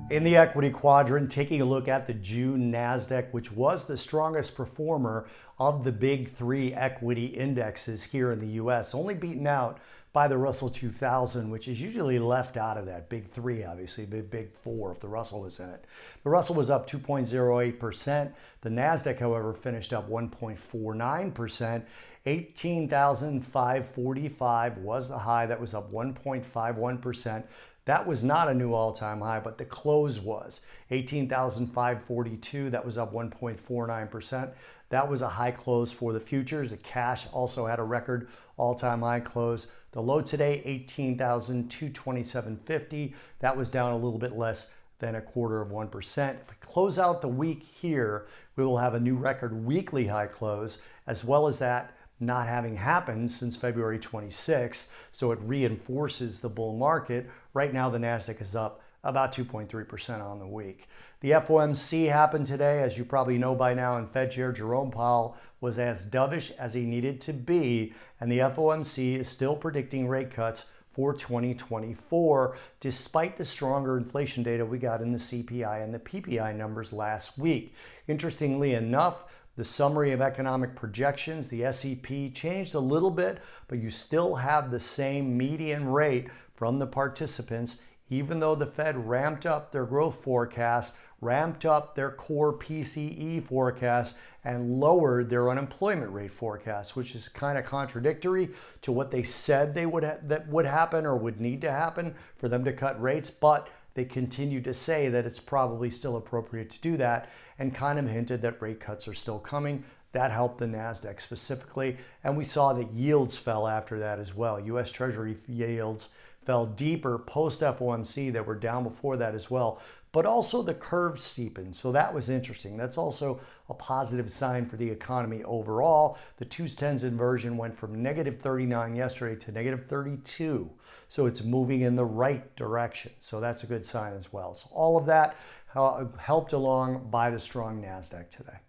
In the equity quadrant, taking a look at the June Nasdaq, which was the strongest performer of the big three equity indexes here in the US, only beaten out by the Russell 2000, which is usually left out of that big three, obviously, big four if the Russell was in it. The Russell was up 2.08%. The Nasdaq, however, finished up 1.49%. 18,545 was the high. That was up 1.51%. That was not a new all-time high, but the close was 18,542. That was up 1.49%. That was a high close for the futures. The cash also had a record all-time high close. The low today, 18,227.50. That was down a little bit less than 1/4%. If we close out the week here, we will have a new record weekly high close, as well as that not having happened since February 26th, so it reinforces the bull market. Right now, the Nasdaq is up about 2.3% on the week. The FOMC happened today, as you probably know by now, and Fed Chair Jerome Powell was as dovish as he needed to be, and the FOMC is still predicting rate cuts for 2024, despite the stronger inflation data we got in the CPI and the PPI numbers last week. Interestingly enough, the summary of economic projections, the SEP, changed a little bit, but you still have the same median rate from the participants, even though the Fed ramped up their growth forecast, ramped up their core PCE forecast, and lowered their unemployment rate forecast, which is kind of contradictory to what they said that would happen or would need to happen for them to cut rates, but they continue to say that it's probably still appropriate to do that, and kind of hinted that rate cuts are still coming. That helped the Nasdaq specifically, and we saw that yields fell after that as well. US Treasury yields fell deeper post FOMC that were down before that as well, but also the curve steepened, so that was interesting. That's also a positive sign for the economy overall. The 2s10s inversion went from -39 yesterday to -32, so it's moving in the right direction, so that's a good sign as well. So all of that helped along by the strong Nasdaq today.